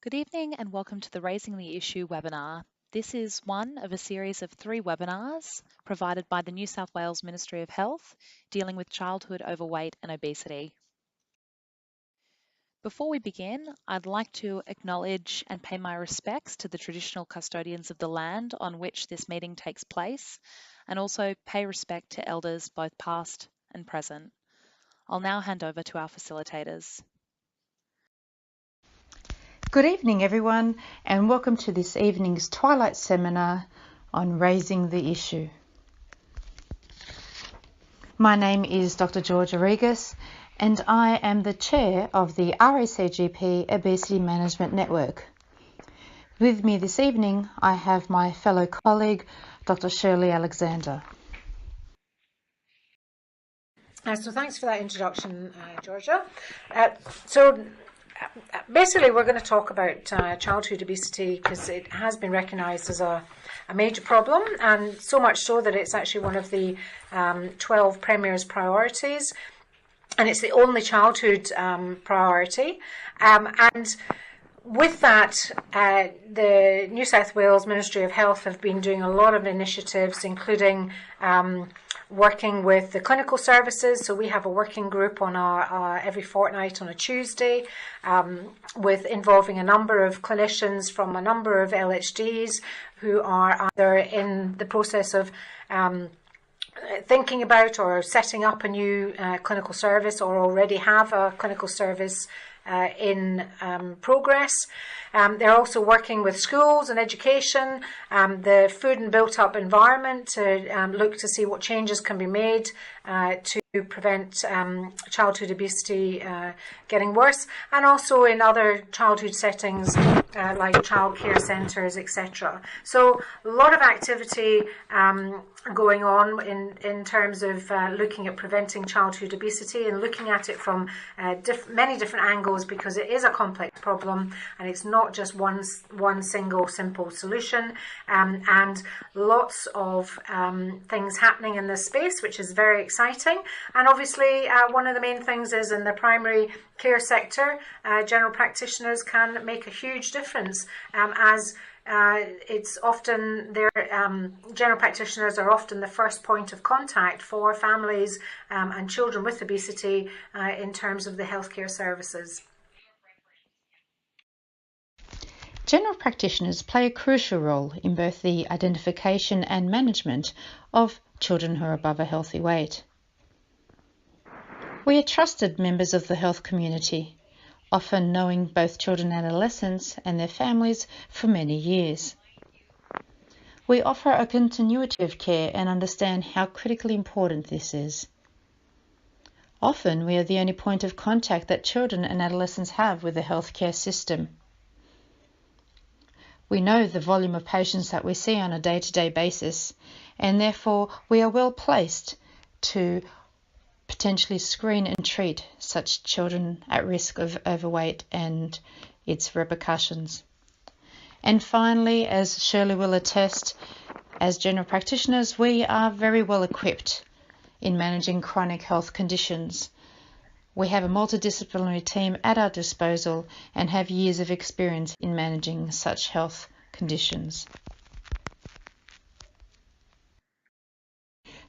Good evening and welcome to the Raising the Issue webinar. This is one of a series of 3 webinars provided by the New South Wales Ministry of Health dealing with childhood overweight and obesity. Before we begin, I'd like to acknowledge and pay my respects to the traditional custodians of the land on which this meeting takes place, and also pay respect to elders both past and present. I'll now hand over to our facilitators. Good evening everyone, and welcome to this evening's Twilight Seminar on Raising the Issue. My name is Dr Georgia Rigas and I am the Chair of the RACGP Obesity Management Network. With me this evening I have my fellow colleague Dr Shirley Alexander. So thanks for that introduction, Georgia. Basically, we're going to talk about childhood obesity because it has been recognised as a major problem, and so much so that it's actually one of the 12 Premier's priorities, and it's the only childhood priority. And with that, the New South Wales Ministry of Health have been doing a lot of initiatives, including working with the clinical services. So we have a working group on our every fortnight on a Tuesday, with involving a number of clinicians from a number of LHDs who are either in the process of thinking about or setting up a new clinical service, or already have a clinical service in progress. They're also working with schools and education, the food and built-up environment to look to see what changes can be made to prevent childhood obesity getting worse, and also in other childhood settings like childcare centres, etc. So a lot of activity going on in terms of looking at preventing childhood obesity and looking at it from many different angles, because it is a complex problem and it's not just one single simple solution, and lots of things happening in this space, which is very exciting. And obviously one of the main things is in the primary care sector, general practitioners can make a huge difference, as it's often their general practitioners are often the first point of contact for families and children with obesity in terms of the healthcare services. General practitioners play a crucial role in both the identification and management of children who are above a healthy weight. We are trusted members of the health community, often knowing both children and adolescents and their families for many years. We offer a continuity of care and understand how critically important this is. Often we are the only point of contact that children and adolescents have with the healthcare system. We know the volume of patients that we see on a day-to-day basis, and therefore we are well placed to potentially screen and treat such children at risk of overweight and its repercussions. And finally, as Shirley will attest, as general practitioners, we are very well equipped in managing chronic health conditions. We have a multidisciplinary team at our disposal and have years of experience in managing such health conditions.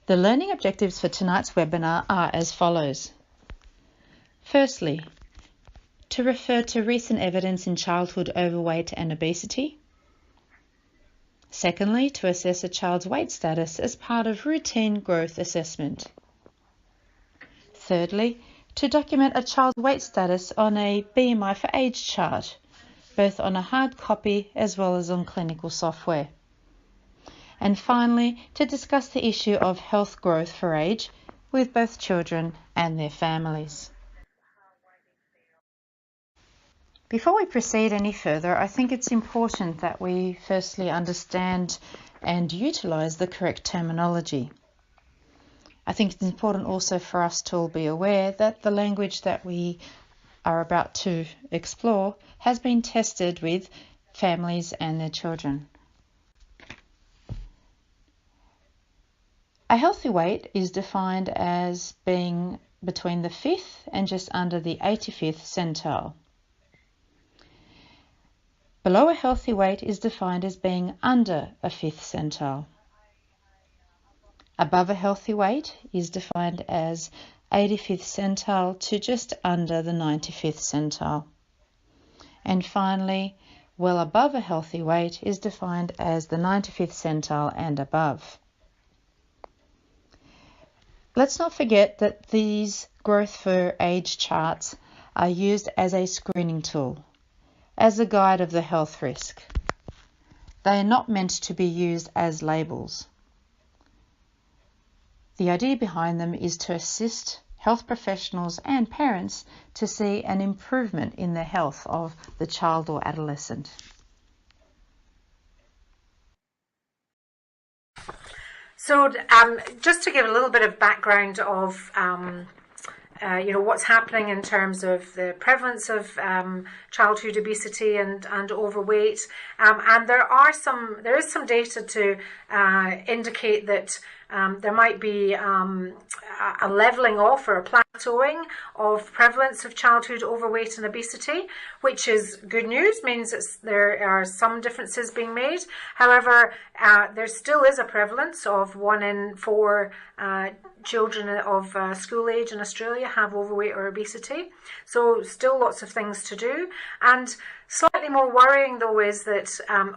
The learning objectives for tonight's webinar are as follows. Firstly, to refer to recent evidence in childhood overweight and obesity. Secondly, to assess a child's weight status as part of routine growth assessment. Thirdly, to document a child's weight status on a BMI for age chart, both on a hard copy as well as on clinical software. And finally, to discuss the issue of health growth for age with both children and their families. Before we proceed any further, I think it's important that we firstly understand and utilise the correct terminology. I think it's important also for us to all be aware that the language that we are about to explore has been tested with families and their children. A healthy weight is defined as being between the 5th and just under the 85th centile. Below a healthy weight is defined as being under a 5th centile. Above a healthy weight is defined as 85th centile to just under the 95th centile. And finally, well above a healthy weight is defined as the 95th centile and above. Let's not forget that these growth for age charts are used as a screening tool, as a guide of the health risk. They are not meant to be used as labels. The idea behind them is to assist health professionals and parents to see an improvement in the health of the child or adolescent. So just to give a little bit of background of what's happening in terms of the prevalence of childhood obesity and overweight, and there is some data to indicate that there might be a levelling off or a plateauing of prevalence of childhood overweight and obesity, which is good news, means that there are some differences being made. However, there still is a prevalence of 1 in 4 children of school age in Australia have overweight or obesity. So still lots of things to do. And slightly more worrying though is that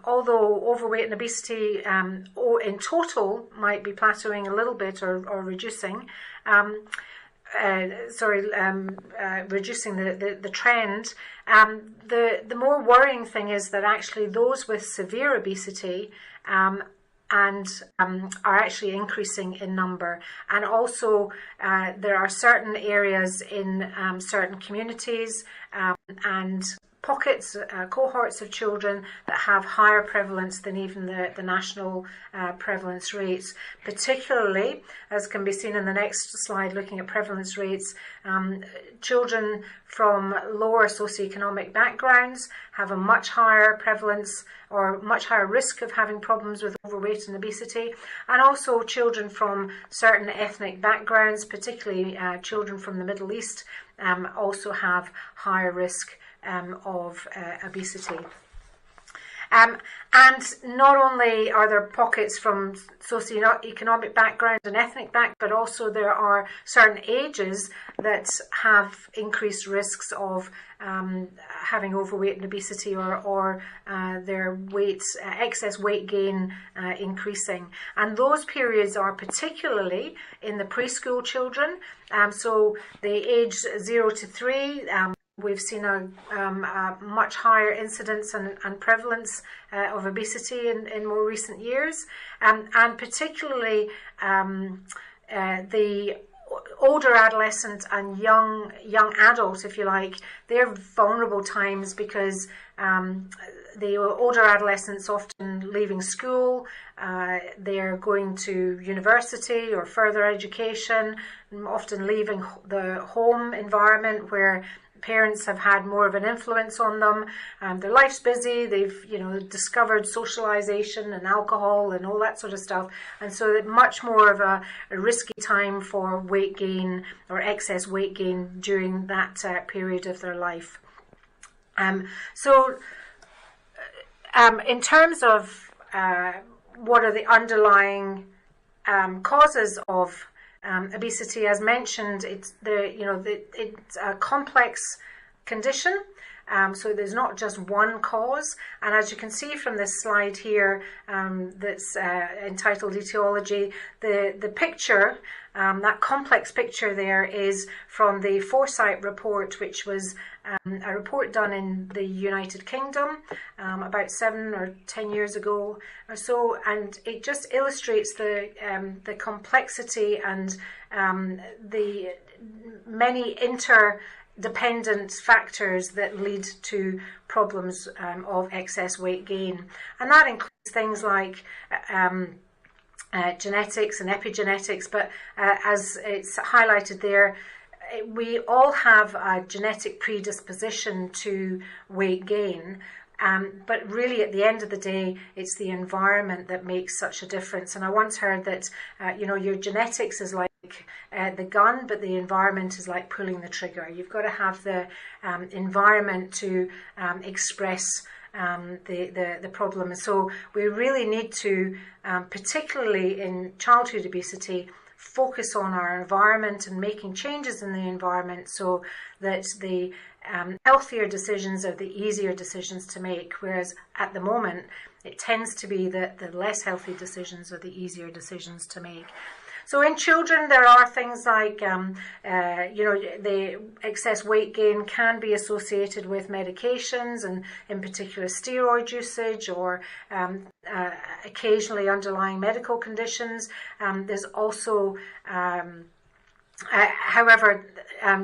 although overweight and obesity in total might be plateauing a little bit or reducing, reducing the trend, the more worrying thing is that actually those with severe obesity are actually increasing in number. And also there are certain areas in certain communities and pockets, cohorts of children that have higher prevalence than even the national prevalence rates. Particularly, as can be seen in the next slide looking at prevalence rates, children from lower socioeconomic backgrounds have a much higher prevalence or much higher risk of having problems with overweight and obesity, and also children from certain ethnic backgrounds, particularly children from the Middle East, also have higher risk of obesity. And not only are there pockets from socioeconomic background and ethnic background, but also there are certain ages that have increased risks of having overweight and obesity or their excess weight gain increasing. And those periods are particularly in the preschool children. So the age 0 to 3, we've seen a much higher incidence and prevalence of obesity in more recent years, and particularly the older adolescent and young adult, if you like, they're vulnerable times because the older adolescents often leaving school, they're going to university or further education, often leaving the home environment where parents have had more of an influence on them. Their life's busy. They've discovered socialization and alcohol and all that sort of stuff, and so much more of a risky time for weight gain or excess weight gain during that period of their life. In terms of what are the underlying causes of obesity, as mentioned, it's a complex condition. So there's not just one cause, and as you can see from this slide here that's entitled Etiology, the picture, that complex picture there is from the Foresight report, which was a report done in the United Kingdom about 7 or 10 years ago or so, and it just illustrates the complexity and the many interdependent factors that lead to problems of excess weight gain, and that includes things like genetics and epigenetics, but as it's highlighted there, we all have a genetic predisposition to weight gain, but really at the end of the day, it's the environment that makes such a difference. And I once heard that your genetics is like the gun, but the environment is like pulling the trigger. You've got to have the environment to express the problem. So we really need to, particularly in childhood obesity, focus on our environment and making changes in the environment so that the healthier decisions are the easier decisions to make, whereas at the moment it tends to be that the less healthy decisions are the easier decisions to make. So in children, there are things like, the excess weight gain can be associated with medications, and in particular steroid usage, or occasionally underlying medical conditions. There's also, however,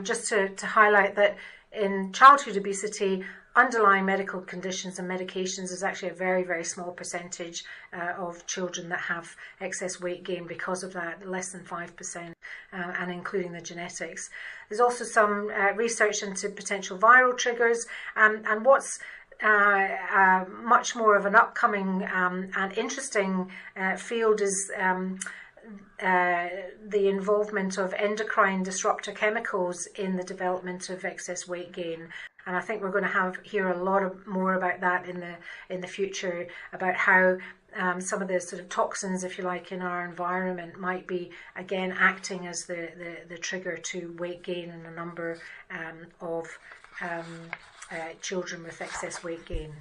just to highlight that in childhood obesity, underlying medical conditions and medications is actually a very, very small percentage of children that have excess weight gain because of that, less than 5%, and including the genetics. There's also some research into potential viral triggers, and what's much more of an upcoming and interesting field is the involvement of endocrine disruptor chemicals in the development of excess weight gain. And I think we're going to hear a lot more about that in the future, about how some of the sort of toxins, if you like, in our environment might be again acting as the trigger to weight gain in a number of children with excess weight gain.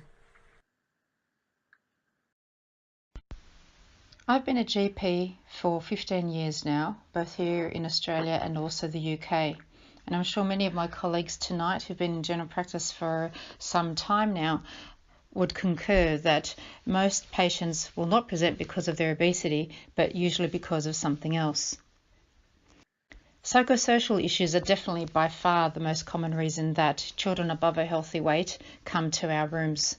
I've been a GP for 15 years now, both here in Australia and also the UK. And I'm sure many of my colleagues tonight who've been in general practice for some time now would concur that most patients will not present because of their obesity, but usually because of something else. Psychosocial issues are definitely by far the most common reason that children above a healthy weight come to our rooms.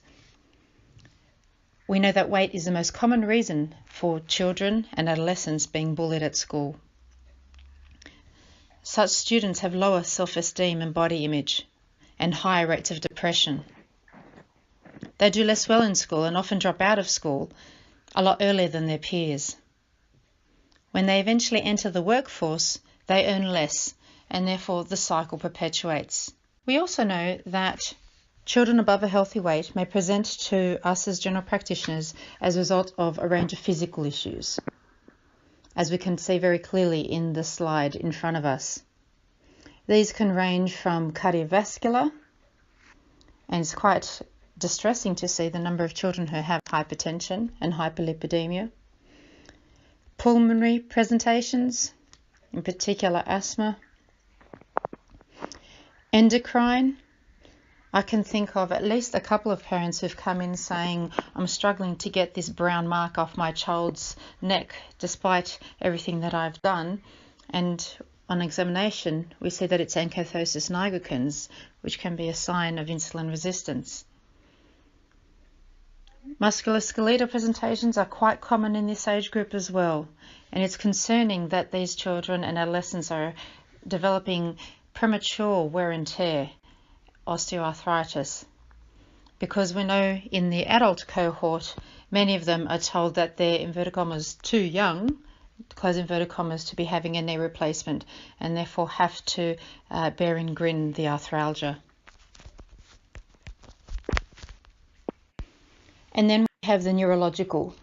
We know that weight is the most common reason for children and adolescents being bullied at school. Such students have lower self-esteem and body image and higher rates of depression. They do less well in school and often drop out of school a lot earlier than their peers. When they eventually enter the workforce, they earn less, and therefore the cycle perpetuates. We also know that children above a healthy weight may present to us as general practitioners as a result of a range of physical issues, as we can see very clearly in the slide in front of us. These can range from cardiovascular, and it's quite distressing to see the number of children who have hypertension and hyperlipidemia, pulmonary presentations, in particular asthma, endocrine. I can think of at least a couple of parents who've come in saying, I'm struggling to get this brown mark off my child's neck despite everything that I've done. And on examination, we see that it's acanthosis nigricans, which can be a sign of insulin resistance. Musculoskeletal presentations are quite common in this age group as well. And it's concerning that these children and adolescents are developing premature wear and tear, osteoarthritis, because we know in the adult cohort many of them are told that they're inverted commas too young, close inverted commas, to be having a knee replacement, and therefore have to bear and grin the arthralgia. And then we have the neurological.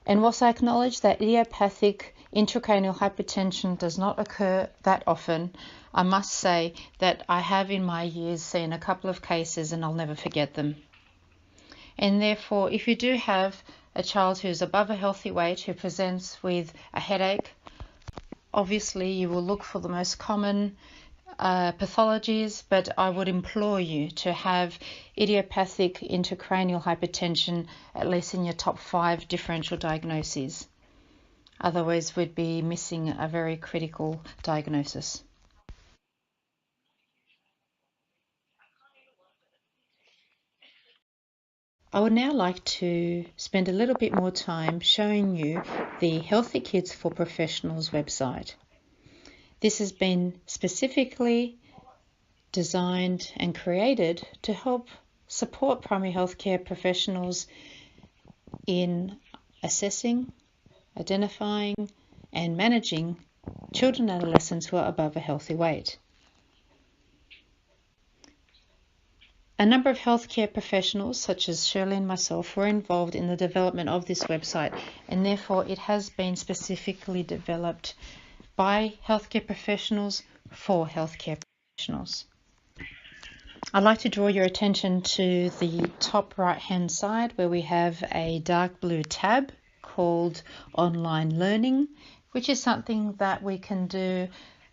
And whilst I acknowledge that idiopathic intracranial hypertension does not occur that often, I must say that I have in my years seen a couple of cases and I'll never forget them. And therefore, if you do have a child who's above a healthy weight who presents with a headache, obviously you will look for the most common pathologies, but I would implore you to have idiopathic intracranial hypertension at least in your top 5 differential diagnoses. Otherwise, we'd be missing a very critical diagnosis. I would now like to spend a little bit more time showing you the Healthy Kids for Professionals website. This has been specifically designed and created to help support primary healthcare professionals in assessing, identifying and managing children and adolescents who are above a healthy weight. A number of healthcare professionals, such as Shirley and myself, were involved in the development of this website, and therefore it has been specifically developed by healthcare professionals for healthcare professionals. I'd like to draw your attention to the top right-hand side where we have a dark blue tab called Online Learning, which is something that we can do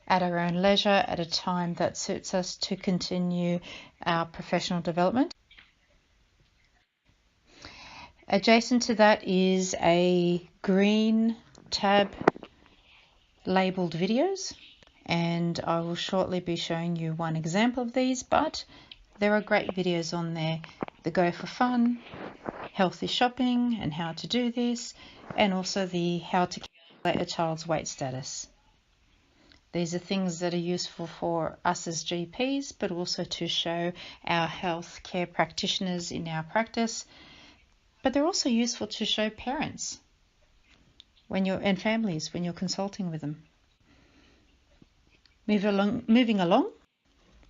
at our own leisure at a time that suits us to continue our professional development. Adjacent to that is a green tab labeled videos, and I will shortly be showing you one example of these, but there are great videos on there. The Go for Fun, Healthy Shopping and how to do this, and also the how to calculate a child's weight status. These are things that are useful for us as GPs, but also to show our healthcare practitioners in our practice. But they're also useful to show parents and families when you're consulting with them. Moving along,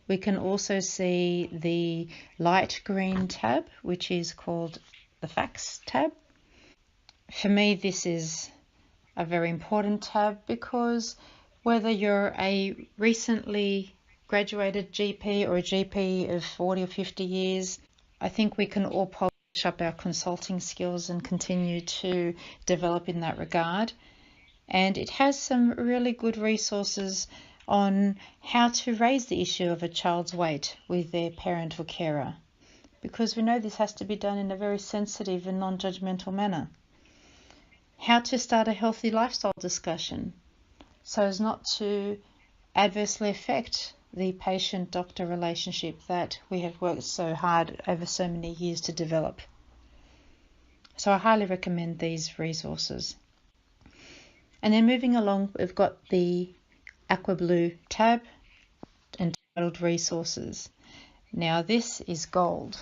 we can also see the light green tab, which is called the Facts tab. For me, this is a very important tab because whether you're a recently graduated GP or a GP of 40 or 50 years, I think we can all polish up our consulting skills and continue to develop in that regard. And it has some really good resources on how to raise the issue of a child's weight with their parent or carer, because we know this has to be done in a very sensitive and non-judgmental manner. How to start a healthy lifestyle discussion so as not to adversely affect the patient-doctor relationship that we have worked so hard over so many years to develop. So I highly recommend these resources. And then moving along, we've got the aqua blue tab entitled Resources. Now this is gold.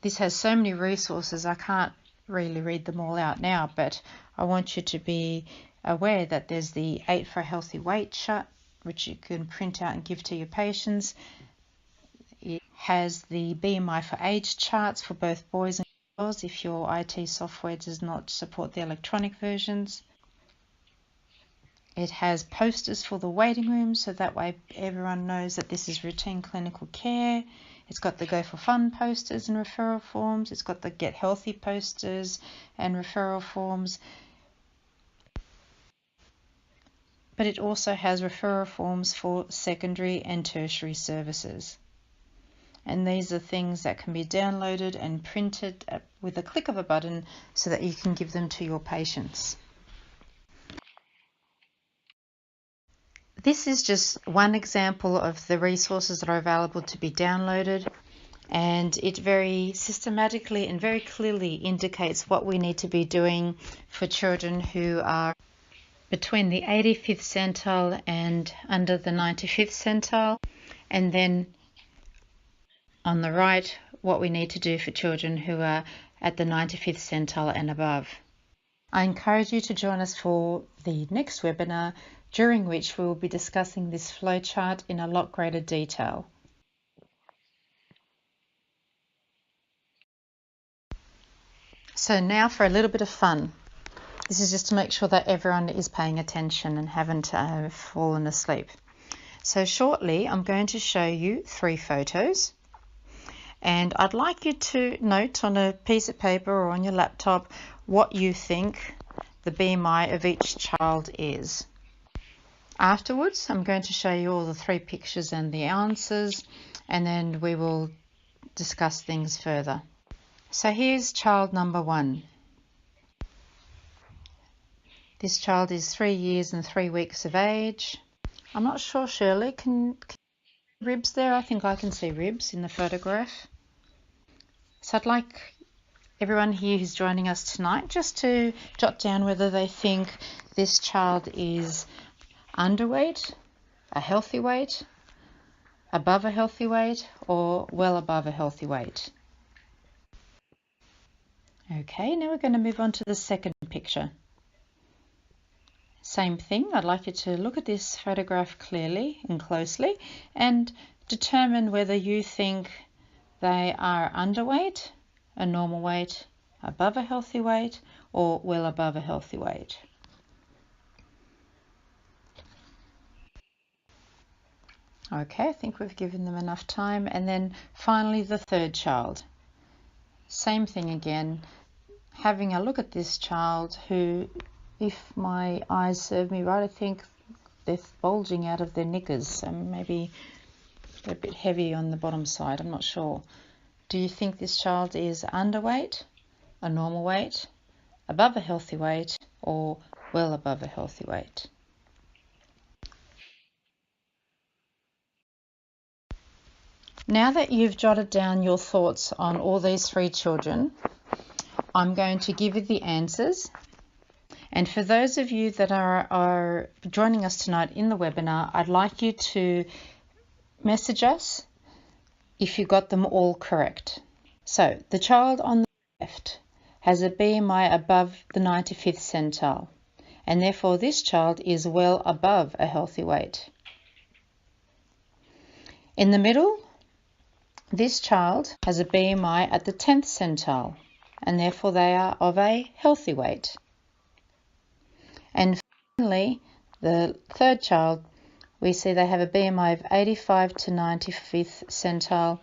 This has so many resources I can't really read them all out now, but I want you to be aware that there's the 8 for a Healthy Weight chart, which you can print out and give to your patients. It has the BMI for age charts for both boys and girls if your IT software does not support the electronic versions. It has posters for the waiting room, so that way everyone knows that this is routine clinical care. It's got the Go for Fun posters and referral forms. It's got the Get Healthy posters and referral forms. But it also has referral forms for secondary and tertiary services. And these are things that can be downloaded and printed with a click of a button so that you can give them to your patients. This is just one example of the resources that are available to be downloaded, and it very systematically and very clearly indicates what we need to be doing for children who are between the 85th centile and under the 95th centile, and then on the right what we need to do for children who are at the 95th centile and above. I encourage you to join us for the next webinar, during which we will be discussing this flowchart in a lot greater detail. So now for a little bit of fun. This is just to make sure that everyone is paying attention and haven't fallen asleep. So shortly I'm going to show you 3 photos, and I'd like you to note on a piece of paper or on your laptop what you think the BMI of each child is. Afterwards, I'm going to show you all the 3 pictures and the answers, and then we will discuss things further. So here's child number 1. This child is 3 years and 3 weeks of age. I'm not sure, Shirley, can ribs there? I think I can see ribs in the photograph. So I'd like everyone here who's joining us tonight just to jot down whether they think this child is underweight, a healthy weight, above a healthy weight, or well above a healthy weight. Okay, now we're going to move on to the second picture. Same thing, I'd like you to look at this photograph clearly and closely and determine whether you think they are underweight, a normal weight, above a healthy weight, or well above a healthy weight. Okay, I think we've given them enough time. And then finally the third child. Same thing again, having a look at this child who, if my eyes serve me right, I think they're bulging out of their knickers, so maybe they're a bit heavy on the bottom side, I'm not sure. Do you think this child is underweight, a normal weight, above a healthy weight, or well above a healthy weight? Now that you've jotted down your thoughts on all these three children, I'm going to give you the answers. And for those of you that are joining us tonight in the webinar, I'd like you to message us if you got them all correct. So the child on the left has a BMI above the 95th centile, and therefore this child is well above a healthy weight. In the middle, this child has a BMI at the 10th centile, and therefore they are of a healthy weight. And finally, the third child, we see they have a BMI of 85 to 95th centile,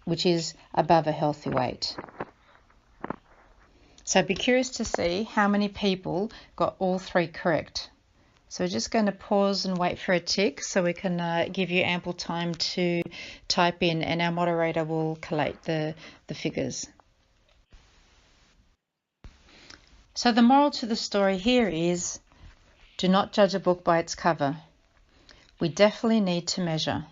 which is above a healthy weight. So be curious to see how many people got all three correct. So we're just going to pause and wait for a tick so we can give you ample time to type in, and our moderator will collate the figures. So the moral to the story here is, do not judge a book by its cover. We definitely need to measure.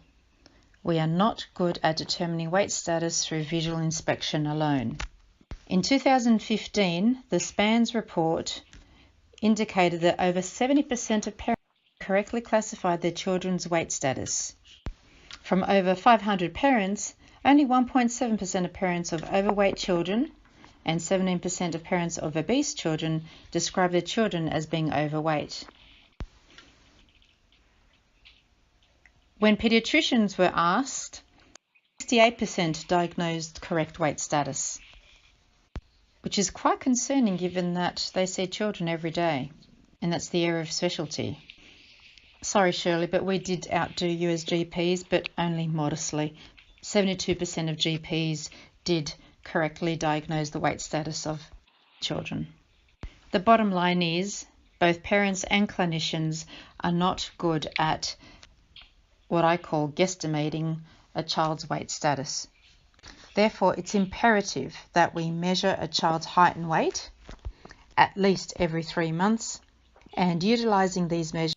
We are not good at determining weight status through visual inspection alone. In 2015, the SPANS report indicated that over 70% of parents correctly classified their children's weight status. From over 500 parents, only 1.7% of parents of overweight children and 17% of parents of obese children describe their children as being overweight. When paediatricians were asked, 68% diagnosed correct weight status, which is quite concerning given that they see children every day, and that's the area of specialty. Sorry, Shirley, but we did outdo you as GPs, but only modestly. 72% of GPs did correctly diagnose the weight status of children. The bottom line is, both parents and clinicians are not good at what I call guesstimating a child's weight status. Therefore, it's imperative that we measure a child's height and weight at least every 3 months, and utilising these measures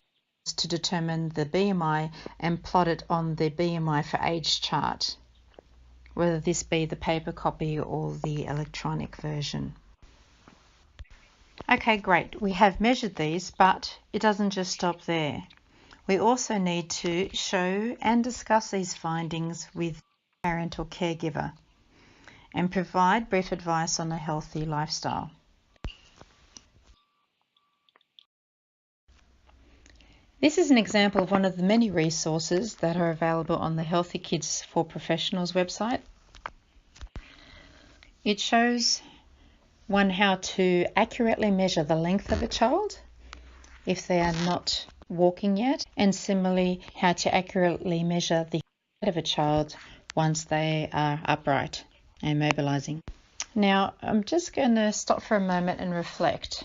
to determine the BMI and plot it on the BMI for age chart, whether this be the paper copy or the electronic version. Okay, great. We have measured these, but it doesn't just stop there. We also need to show and discuss these findings with the parent or caregiver and provide brief advice on a healthy lifestyle. This is an example of one of the many resources that are available on the Healthy Kids for Professionals website. It shows how to accurately measure the length of a child if they are not walking yet, and similarly how to accurately measure the height of a child once they are upright and mobilizing. Now I'm just going to stop for a moment and reflect,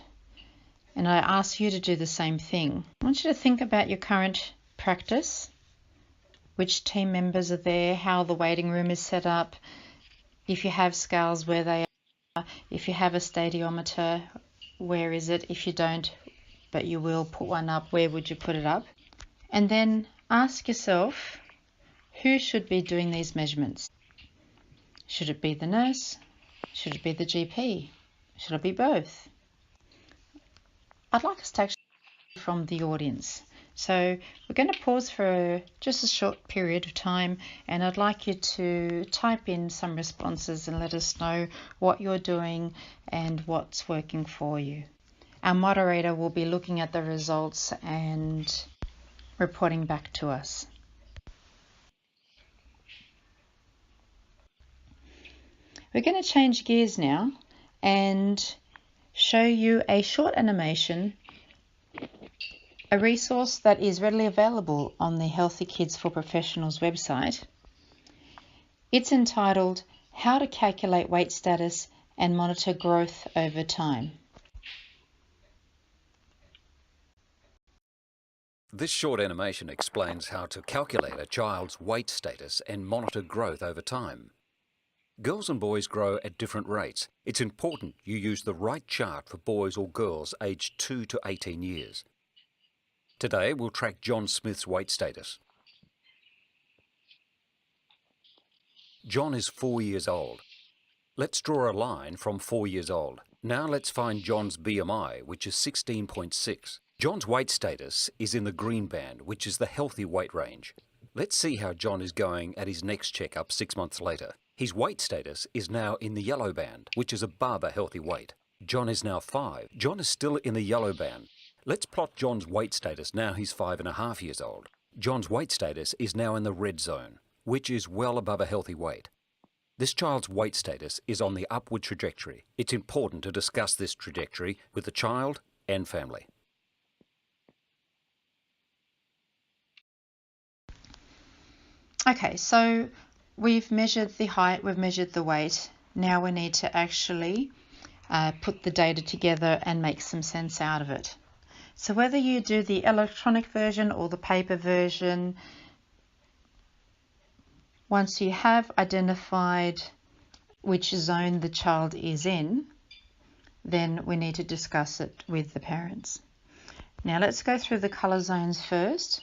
and I ask you to do the same thing. I want you to think about your current practice, which team members are there, how the waiting room is set up, if you have scales, where they are, if you have a stadiometer, where is it, if you don't but you will put one up, where would you put it up? And then ask yourself, who should be doing these measurements? Should it be the nurse? Should it be the GP? Should it be both? I'd like us to actually hear from the audience. So we're going to pause for just a short period of time, and I'd like you to type in some responses and let us know what you're doing and what's working for you. Our moderator will be looking at the results and reporting back to us. We're going to change gears now and show you a short animation, a resource that is readily available on the Healthy Kids for Professionals website. It's entitled How to Calculate Weight Status and Monitor Growth Over Time. This short animation explains how to calculate a child's weight status and monitor growth over time. Girls and boys grow at different rates. It's important you use the right chart for boys or girls aged 2 to 18 years. Today we'll track John Smith's weight status. John is 4 years old. Let's draw a line from 4 years old. Now let's find John's BMI, which is 16.6. John's weight status is in the green band, which is the healthy weight range. Let's see how John is going at his next checkup 6 months later. His weight status is now in the yellow band, which is above a healthy weight. John is now 5. John is still in the yellow band. Let's plot John's weight status now he's 5.5 years old. John's weight status is now in the red zone, which is well above a healthy weight. This child's weight status is on the upward trajectory. It's important to discuss this trajectory with the child and family. Okay, so we've measured the height, we've measured the weight. Now we need to actually put the data together and make some sense out of it. So whether you do the electronic version or the paper version, once you have identified which zone the child is in, then we need to discuss it with the parents. Now let's go through the colour zones first.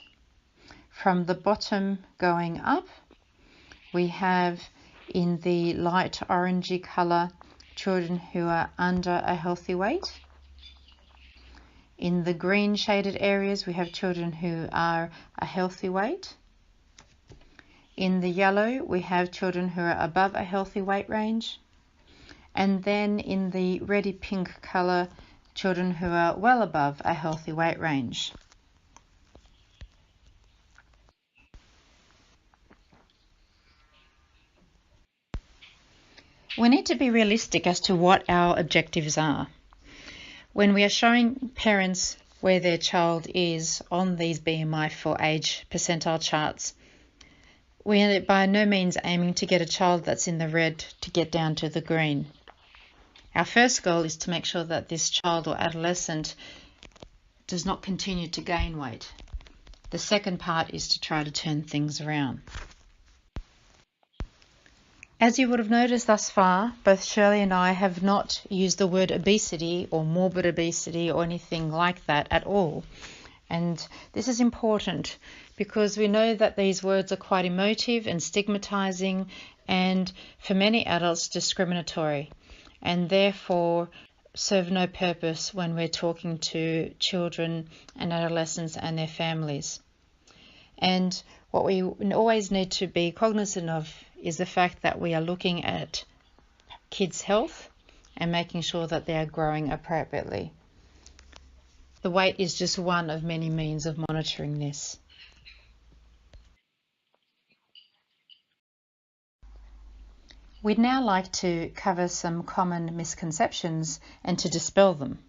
From the bottom going up, we have in the light orangey colour children who are under a healthy weight. In the green shaded areas, we have children who are a healthy weight. In the yellow, we have children who are above a healthy weight range. And then in the reddy pink colour, children who are well above a healthy weight range. We need to be realistic as to what our objectives are. When we are showing parents where their child is on these BMI for age percentile charts, we are by no means aiming to get a child that's in the red to get down to the green. Our first goal is to make sure that this child or adolescent does not continue to gain weight. The second part is to try to turn things around. As you would have noticed thus far, both Shirley and I have not used the word obesity or morbid obesity or anything like that at all. And this is important because we know that these words are quite emotive and stigmatizing and for many adults discriminatory, and therefore serve no purpose when we're talking to children and adolescents and their families. And what we always need to be cognizant of is the fact that we are looking at kids' health and making sure that they are growing appropriately. The weight is just one of many means of monitoring this. We'd now like to cover some common misconceptions and to dispel them.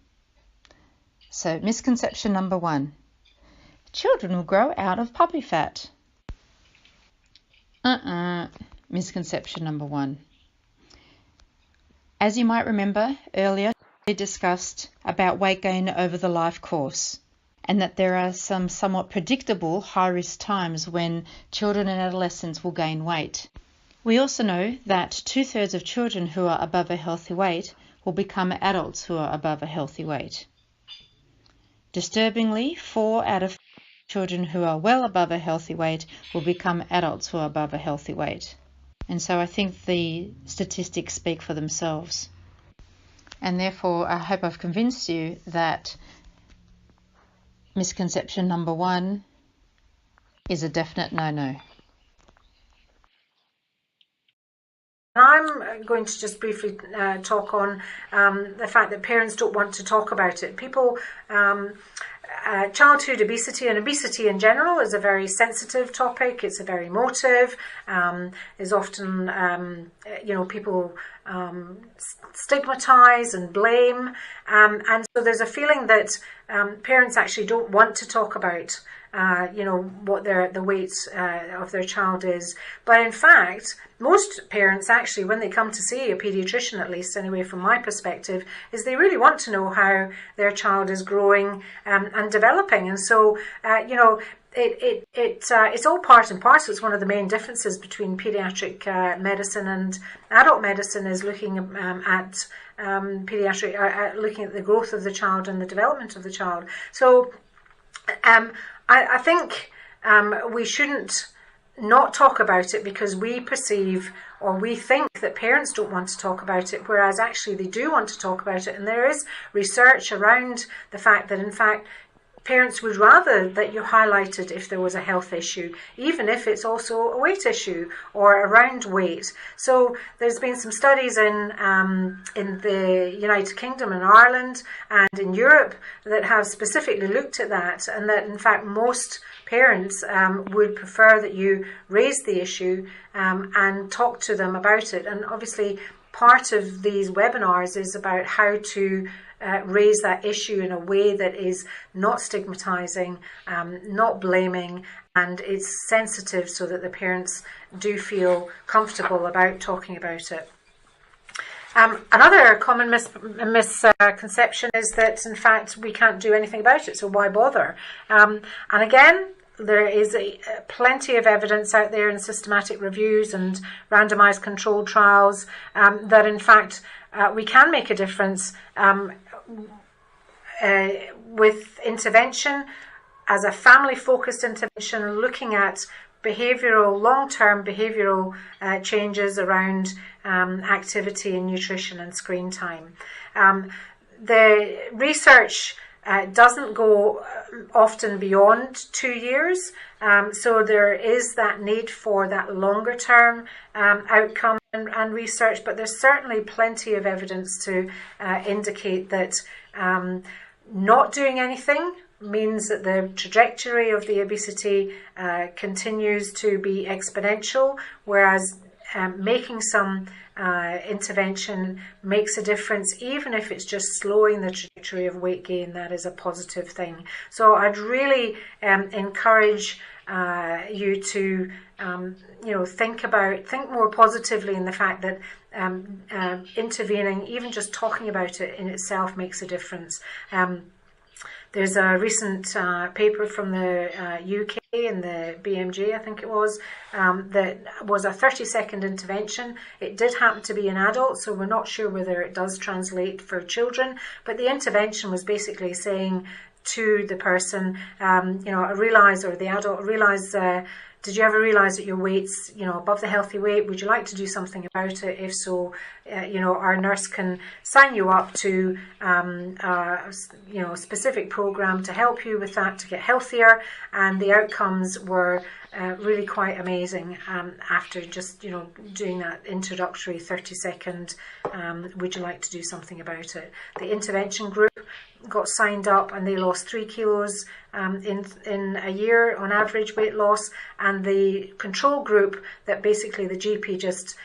So, misconception number 1. Children will grow out of puppy fat. Misconception number 1. As you might remember earlier, we discussed about weight gain over the life course and that there are some somewhat predictable high-risk times when children and adolescents will gain weight. We also know that 2/3 of children who are above a healthy weight will become adults who are above a healthy weight. Disturbingly, 4 out of 5 children who are well above a healthy weight will become adults who are above a healthy weight. And so I think the statistics speak for themselves. And therefore, I hope I've convinced you that misconception number 1 is a definite no-no. I'm going to just briefly talk on the fact that parents don't want to talk about it. People childhood obesity and obesity in general is a very sensitive topic. It's a very emotive. Is often, people stigmatise and blame, and so there's a feeling that parents actually don't want to talk about what the weight of their child is. But in fact, most parents actually, when they come to see a paediatrician, at least anyway from my perspective, is they really want to know how their child is growing and developing. And so, it's all part and parcel. It's one of the main differences between paediatric medicine and adult medicine is looking at looking at the growth of the child and the development of the child. So I think we shouldn't not talk about it because we perceive or we think that parents don't want to talk about it, whereas actually they do want to talk about it. And there is research around the fact that, in fact, parents would rather that you highlighted if there was a health issue, even if it's also a weight issue or around weight. So there's been some studies in the United Kingdom and Ireland and in Europe that have specifically looked at that, and that in fact most parents would prefer that you raise the issue and talk to them about it. And obviously part of these webinars is about how to raise that issue in a way that is not stigmatizing, not blaming, and it's sensitive so that the parents do feel comfortable about talking about it. Another common misconception is that, in fact, we can't do anything about it, so why bother? And again, there is plenty of evidence out there in systematic reviews and randomized controlled trials that, in fact, we can make a difference with intervention as a family-focused intervention, looking at long-term behavioural changes around activity and nutrition and screen time. The research doesn't go often beyond 2 years, so there is that need for that longer-term outcome and research, but there's certainly plenty of evidence to indicate that not doing anything means that the trajectory of the obesity continues to be exponential, whereas making some intervention makes a difference, even if it's just slowing the trajectory of weight gain. That is a positive thing. So I'd really encourage you to think more positively in the fact that intervening, even just talking about it in itself, makes a difference. There's a recent paper from the UK in the BMJ, I think it was, that was a 30-second intervention. It did happen to be an adult, so we're not sure whether it does translate for children, but the intervention was basically saying to the person, the adult, realise, did you ever realise that your weight's, above the healthy weight? Would you like to do something about it? If so, our nurse can sign you up to, a specific program to help you with that to get healthier. And the outcomes were really quite amazing after just, doing that introductory 30-second, would you like to do something about it? The intervention group got signed up and they lost 3 kilos in a year on average weight loss, and the control group that basically the GP just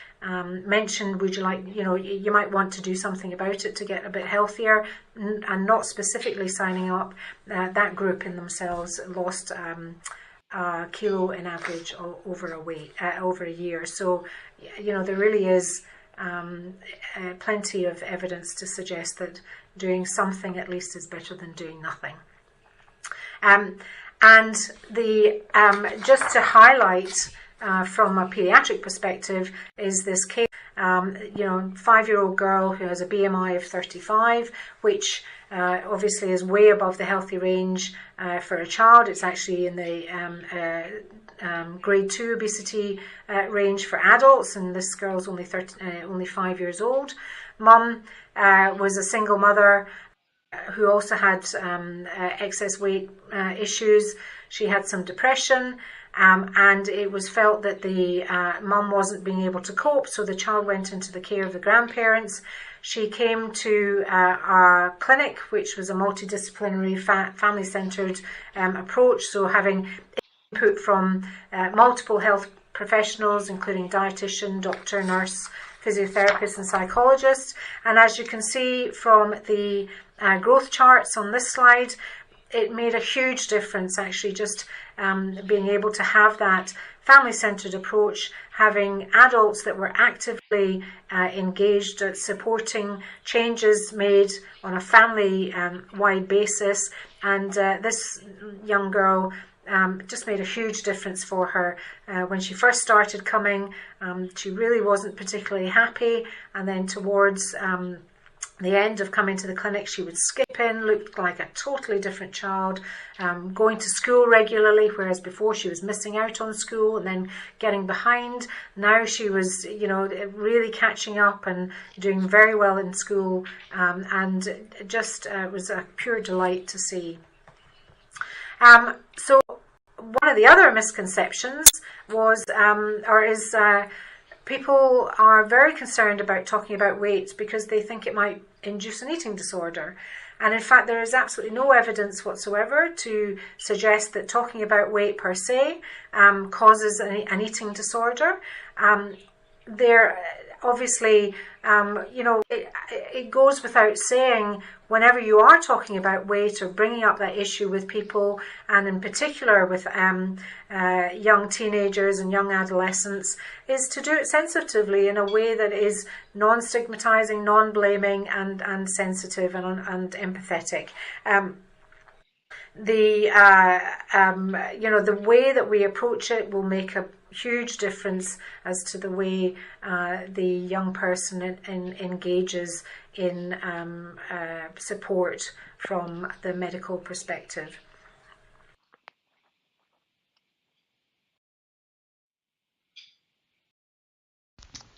mentioned, would you like, you might want to do something about it to get a bit healthier, and not specifically signing up, that group in themselves lost a kilo in average over a year. So there really is plenty of evidence to suggest that doing something at least is better than doing nothing. And the just to highlight from a paediatric perspective is this case, 5-year-old girl who has a BMI of 35, which obviously is way above the healthy range for a child. It's actually in the grade 2 obesity range for adults, and this girl's only 5 years old. Mum was a single mother who also had excess weight issues. She had some depression, and it was felt that the mum wasn't being able to cope, so the child went into the care of the grandparents. she came to our clinic, which was a multidisciplinary family-centred approach, so having input from multiple health professionals, including dietitian, doctor, nurse, physiotherapist and psychologist. And as you can see from the growth charts on this slide, it made a huge difference, actually, just being able to have that family-centred approach, having adults that were actively engaged at supporting changes made on a family-wide basis. And this young girl just made a huge difference for her. When she first started coming, she really wasn't particularly happy, and then towards the end of coming to the clinic, she would skip in, looked like a totally different child, going to school regularly, whereas before she was missing out on school and then getting behind. Now she was, really catching up and doing very well in school, and it just was a pure delight to see. So one of the other misconceptions was, people are very concerned about talking about weight because they think it might induce an eating disorder. And in fact, there is absolutely no evidence whatsoever to suggest that talking about weight per se causes an eating disorder. There, obviously, it goes without saying, whenever you are talking about weight or bringing up that issue with people, and in particular with young teenagers and young adolescents, is to do it sensitively in a way that is non-stigmatizing, non-blaming, and sensitive and empathetic. The way that we approach it will make a huge difference as to the way the young person engages in support from the medical perspective.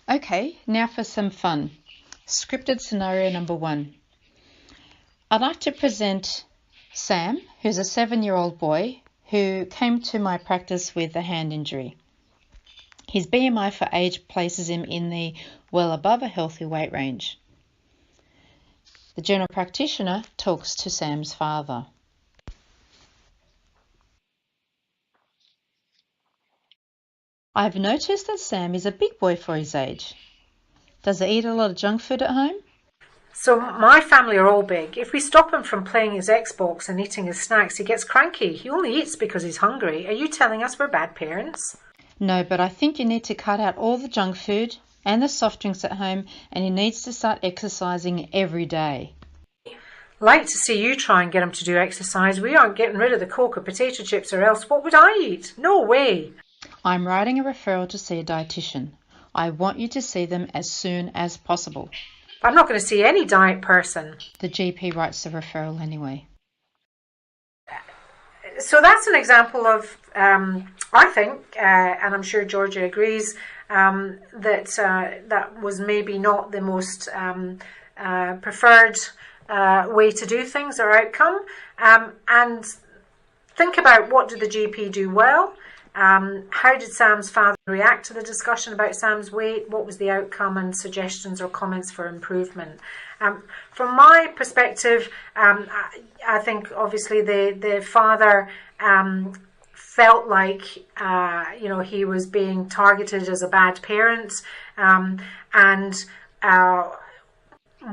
Okay, now for some fun. Scripted scenario number 1. I'd like to present Sam, who's a 7-year-old boy who came to my practice with a hand injury. His BMI for age places him in the well above a healthy weight range. The general practitioner talks to Sam's father. I've noticed that Sam is a big boy for his age. Does he eat a lot of junk food at home? So my family are all big. If we stop him from playing his Xbox and eating his snacks, he gets cranky. He only eats because he's hungry. Are you telling us we're bad parents? No, but I think you need to cut out all the junk food and the soft drinks at home, and he needs to start exercising every day. Like to see you try and get him to do exercise. We aren't getting rid of the Coke or potato chips, or else what would I eat? No way. I'm writing a referral to see a dietitian. I want you to see them as soon as possible. I'm not going to see any diet person. The GP writes the referral anyway. So that's an example of, I think, and I'm sure Georgia agrees, that was maybe not the most preferred way to do things or outcome. And think about, what did the GP do well? How did Sam's father react to the discussion about Sam's weight? What was the outcome, and suggestions or comments for improvement? From my perspective, I think obviously the father felt like he was being targeted as a bad parent, and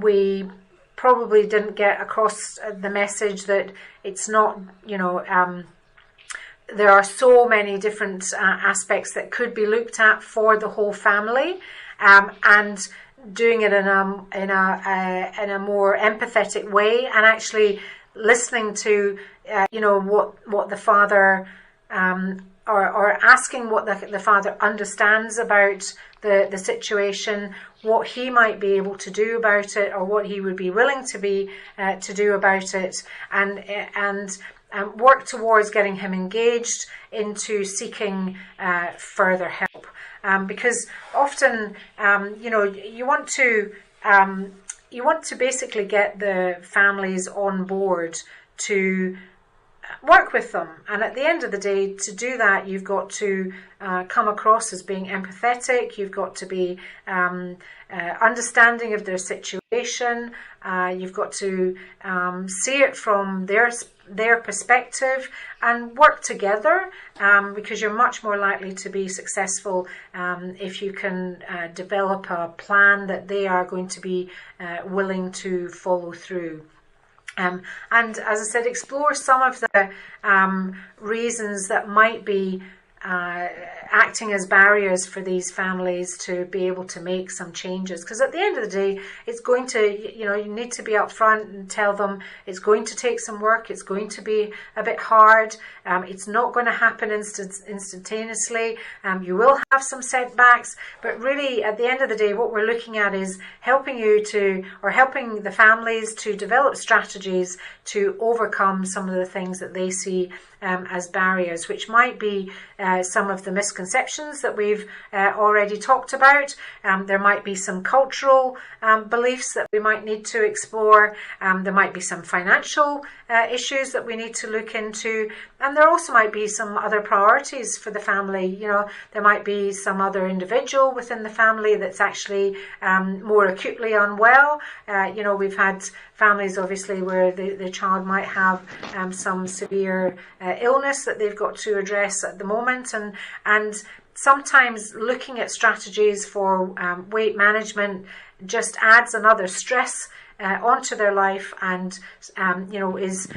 we probably didn't get across the message that it's not, there are so many different aspects that could be looked at for the whole family, and doing it in a more empathetic way, and actually listening to what the father or asking what the father understands about the situation, what he might be able to do about it, or what he would be willing to do about it, and work towards getting him engaged into seeking further help. Because often, you want to basically get the families on board to work with them. And at the end of the day, to do that, you've got to come across as being empathetic. You've got to be understanding of their situation. You've got to see it from their perspective and work together, because you're much more likely to be successful if you can develop a plan that they are going to be willing to follow through. And as I said, explore some of the reasons that might be acting as barriers for these families to be able to make some changes. Because at the end of the day, it's going to, you need to be upfront and tell them it's going to take some work, it's going to be a bit hard, it's not going to happen instantaneously, you will have some setbacks, but really at the end of the day, what we're looking at is helping the families to develop strategies to overcome some of the things that they see as barriers, which might be some of the misconceptions that we've already talked about. There might be some cultural beliefs that we might need to explore. There might be some financial issues that we need to look into. And there also might be some other priorities for the family. There might be some other individual within the family that's actually more acutely unwell. We've had families, obviously, where the child might have some severe illness that they've got to address at the moment, and sometimes looking at strategies for weight management just adds another stress onto their life, and is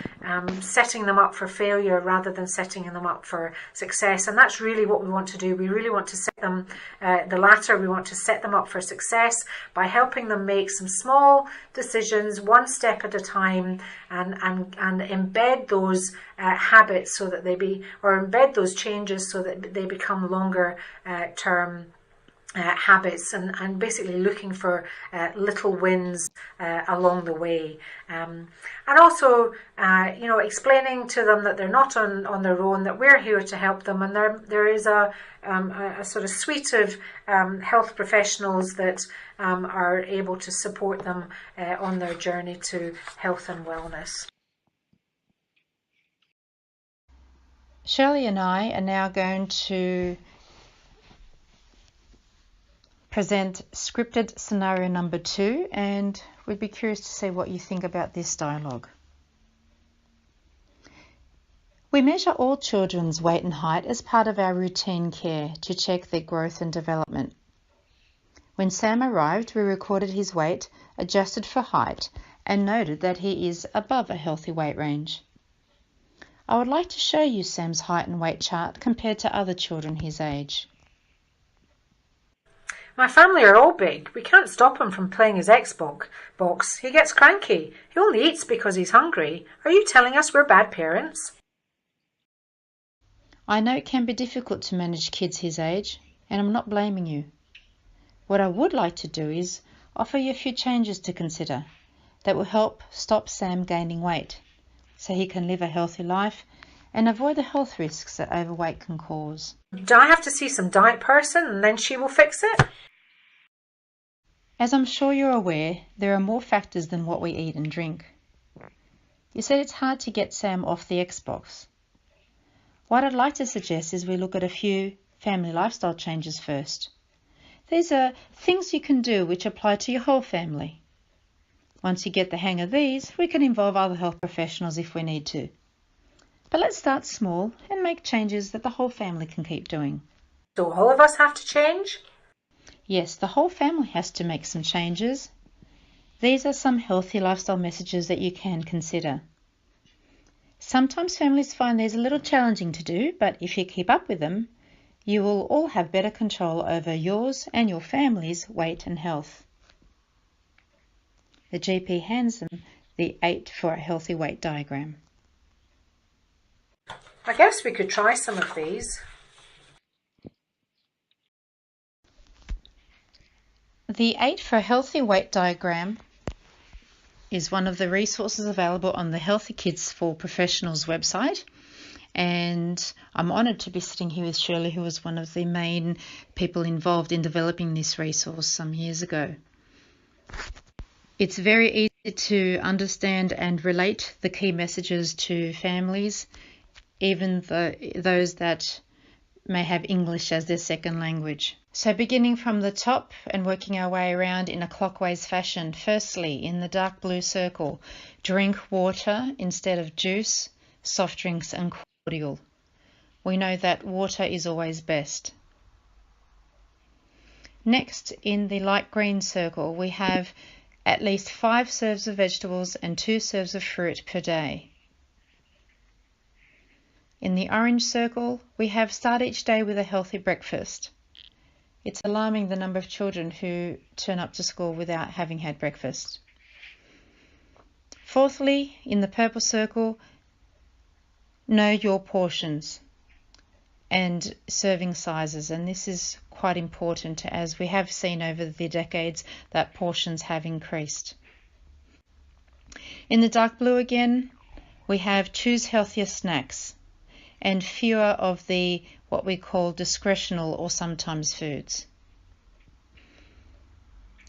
setting them up for failure rather than setting them up for success. And that's really what we want to do. We really want to set them the latter. We want to set them up for success by helping them make some small decisions, one step at a time, and embed those habits so that embed those changes so that they become longer term habits, and basically looking for little wins along the way, and also explaining to them that they're not on their own, that we're here to help them, and there is a sort of suite of health professionals that are able to support them on their journey to health and wellness. Shirley and I are now going to present scripted scenario number 2, and we'd be curious to see what you think about this dialogue. We measure all children's weight and height as part of our routine care to check their growth and development. When Sam arrived, we recorded his weight, adjusted for height, and noted that he is above a healthy weight range. I would like to show you Sam's height and weight chart compared to other children his age. My family are all big. We can't stop him from playing his Xbox. He gets cranky. He only eats because he's hungry. Are you telling us we're bad parents? I know it can be difficult to manage kids his age, and I'm not blaming you. What I would like to do is offer you a few changes to consider that will help stop Sam gaining weight so he can live a healthy life and avoid the health risks that overweight can cause. Do I have to see some diet person and then she will fix it? As I'm sure you're aware, there are more factors than what we eat and drink. You said it's hard to get Sam off the Xbox. What I'd like to suggest is we look at a few family lifestyle changes first. These are things you can do which apply to your whole family. Once you get the hang of these, we can involve other health professionals if we need to. But let's start small and make changes that the whole family can keep doing. Do all of us have to change? Yes, the whole family has to make some changes. These are some healthy lifestyle messages that you can consider. Sometimes families find these a little challenging to do, but if you keep up with them, you will all have better control over yours and your family's weight and health. The GP hands them the 8 for a healthy weight diagram. I guess we could try some of these. The 8 for a healthy weight diagram is one of the resources available on the Healthy Kids for Professionals website, and I'm honoured to be sitting here with Shirley, who was one of the main people involved in developing this resource some years ago. It's very easy to understand and relate the key messages to families, even those that may have English as their second language. So beginning from the top and working our way around in a clockwise fashion. Firstly, in the dark blue circle, drink water instead of juice, soft drinks and cordial. We know that water is always best. Next, in the light green circle, we have at least 5 serves of vegetables and 2 serves of fruit per day. In the orange circle, we have start each day with a healthy breakfast. It's alarming the number of children who turn up to school without having had breakfast. Fourthly, in the purple circle, know your portions and serving sizes, and this is quite important as we have seen over the decades that portions have increased. In the dark blue again, we have choose healthier snacks and fewer of the what we call discretional or sometimes foods.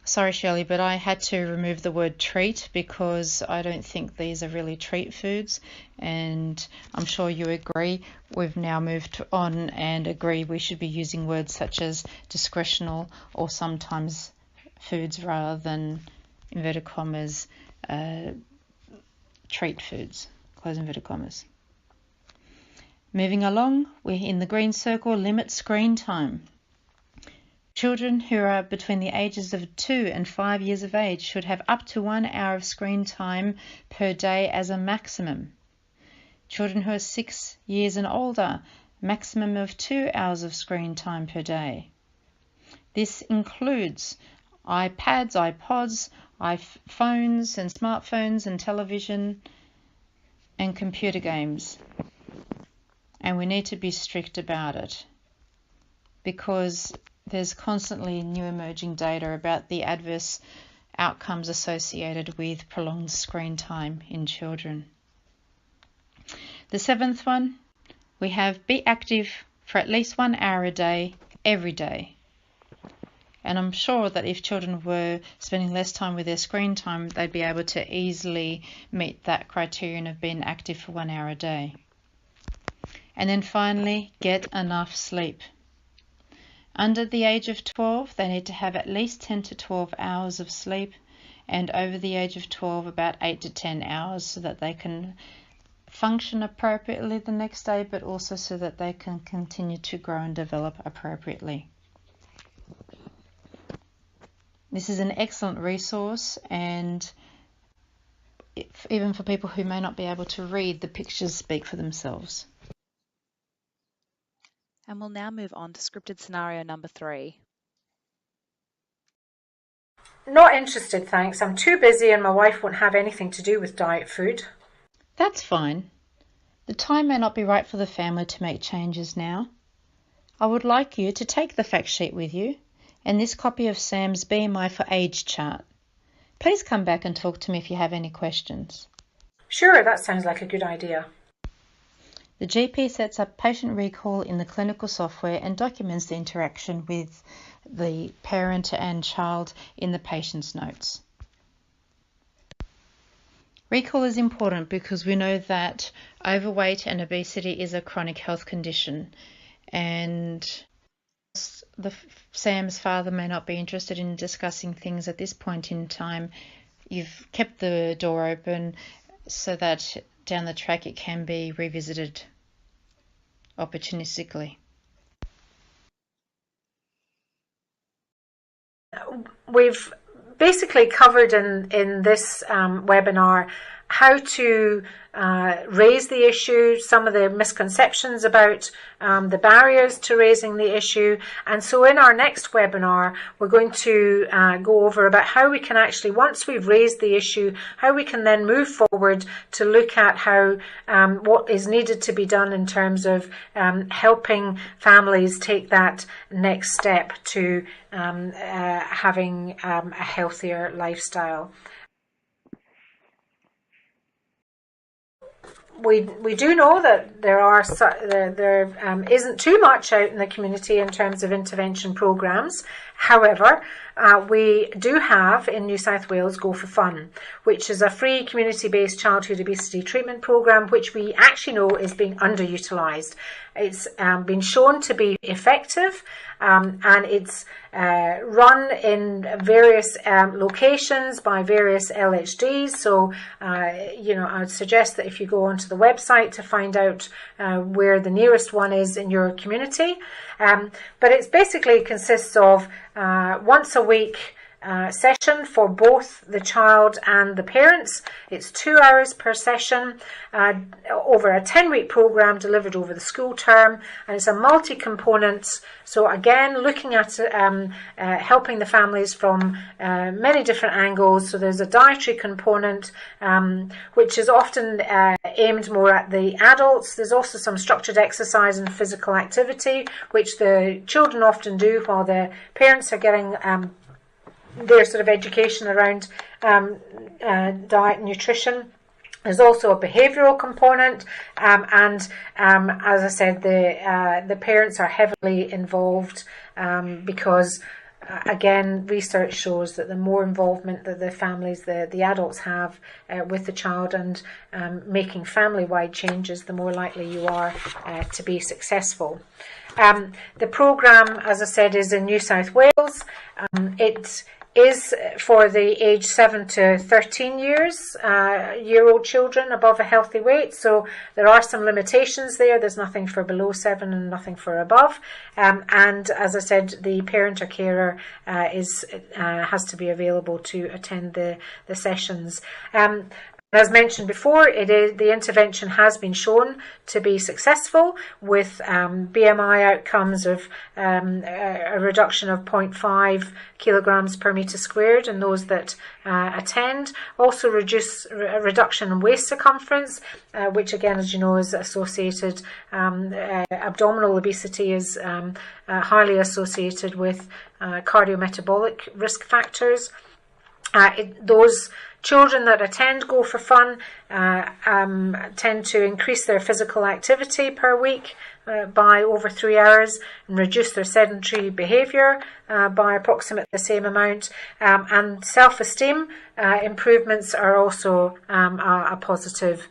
Sorry Shirley, but I had to remove the word treat because I don't think these are really treat foods, and I'm sure you agree. We've now moved on and agree we should be using words such as discretional or sometimes foods rather than inverted commas treat foods, close inverted commas. Moving along, we're in the green circle, limit screen time. Children who are between the ages of 2 and 5 years of age should have up to 1 hour of screen time per day as a maximum. Children who are 6 years and older, maximum of 2 hours of screen time per day. This includes iPads, iPods, iPhones and smartphones and television and computer games. And we need to be strict about it because there's constantly new emerging data about the adverse outcomes associated with prolonged screen time in children. The 7th one, we have be active for at least 1 hour a day, every day. And I'm sure that if children were spending less time with their screen time, they'd be able to easily meet that criterion of being active for 1 hour a day. And then finally, get enough sleep. Under the age of 12, they need to have at least 10 to 12 hours of sleep, and over the age of 12, about 8 to 10 hours so that they can function appropriately the next day, but also so that they can continue to grow and develop appropriately. This is an excellent resource, and even for people who may not be able to read, the pictures speak for themselves. And we'll now move on to scripted scenario number 3. Not interested, thanks. I'm too busy and my wife won't have anything to do with diet food. That's fine. The time may not be right for the family to make changes now. I would like you to take the fact sheet with you and this copy of Sam's BMI for age chart. Please come back and talk to me if you have any questions. Sure, that sounds like a good idea. The GP sets up patient recall in the clinical software and documents the interaction with the parent and child in the patient's notes. Recall is important because we know that overweight and obesity is a chronic health condition, and Sam's father may not be interested in discussing things at this point in time. You've kept the door open so that down the track it can be revisited opportunistically. We've basically covered in this webinar how to raise the issue, some of the misconceptions about the barriers to raising the issue. And so in our next webinar, we're going to go over about how we can actually, once we've raised the issue, how we can then move forward to look at how what is needed to be done in terms of helping families take that next step to having a healthier lifestyle. We do know that there isn't too much out in the community in terms of intervention programs. However, we do have in New South Wales Go for Fun, which is a free community-based childhood obesity treatment programme, which we actually know is being underutilised. It's been shown to be effective, and it's run in various locations by various LHDs. So, I would suggest that if you go onto the website to find out where the nearest one is in your community. But it basically consists of once a week session for both the child and the parents. It's 2 hours per session over a 10-week program delivered over the school term, and it's a multi-component. So again, looking at helping the families from many different angles. So there's a dietary component, which is often aimed more at the adults. There's also some structured exercise and physical activity, which the children often do while the parents are getting their sort of education around diet and nutrition. There's also a behavioural component, and as I said, the parents are heavily involved because, again, research shows that the more involvement that the families, the adults have with the child and making family-wide changes, the more likely you are to be successful. The programme, as I said, is in New South Wales. It is for the age 7 to 13 year old children above a healthy weight. So there are some limitations there. There's nothing for below 7 and nothing for above. And as I said, the parent or carer has to be available to attend the sessions. As mentioned before, the intervention has been shown to be successful with BMI outcomes of a reduction of 0.5 kilograms per metre squared in those that attend. Also reduction in waist circumference, which again, as you know, is associated, abdominal obesity is highly associated with cardiometabolic risk factors. Those children that attend Go for Fun tend to increase their physical activity per week by over 3 hours and reduce their sedentary behaviour by approximately the same amount. And self-esteem improvements are also a positive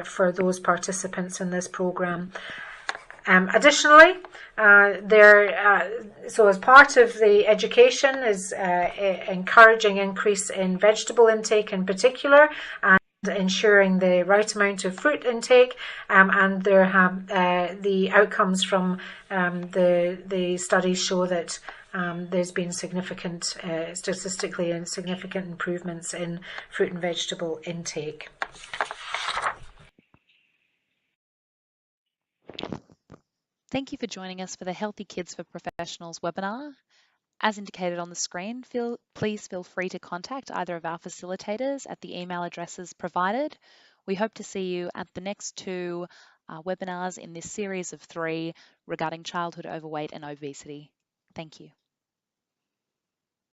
for those participants in this programme. Additionally, so as part of the education is encouraging increase in vegetable intake in particular, and ensuring the right amount of fruit intake, and there have the outcomes from the studies show that there's been significant, statistically significant improvements in fruit and vegetable intake. Thank you for joining us for the Healthy Kids for Professionals webinar. As indicated on the screen, please feel free to contact either of our facilitators at the email addresses provided. We hope to see you at the next 2 webinars in this series of 3 regarding childhood overweight and obesity. Thank you.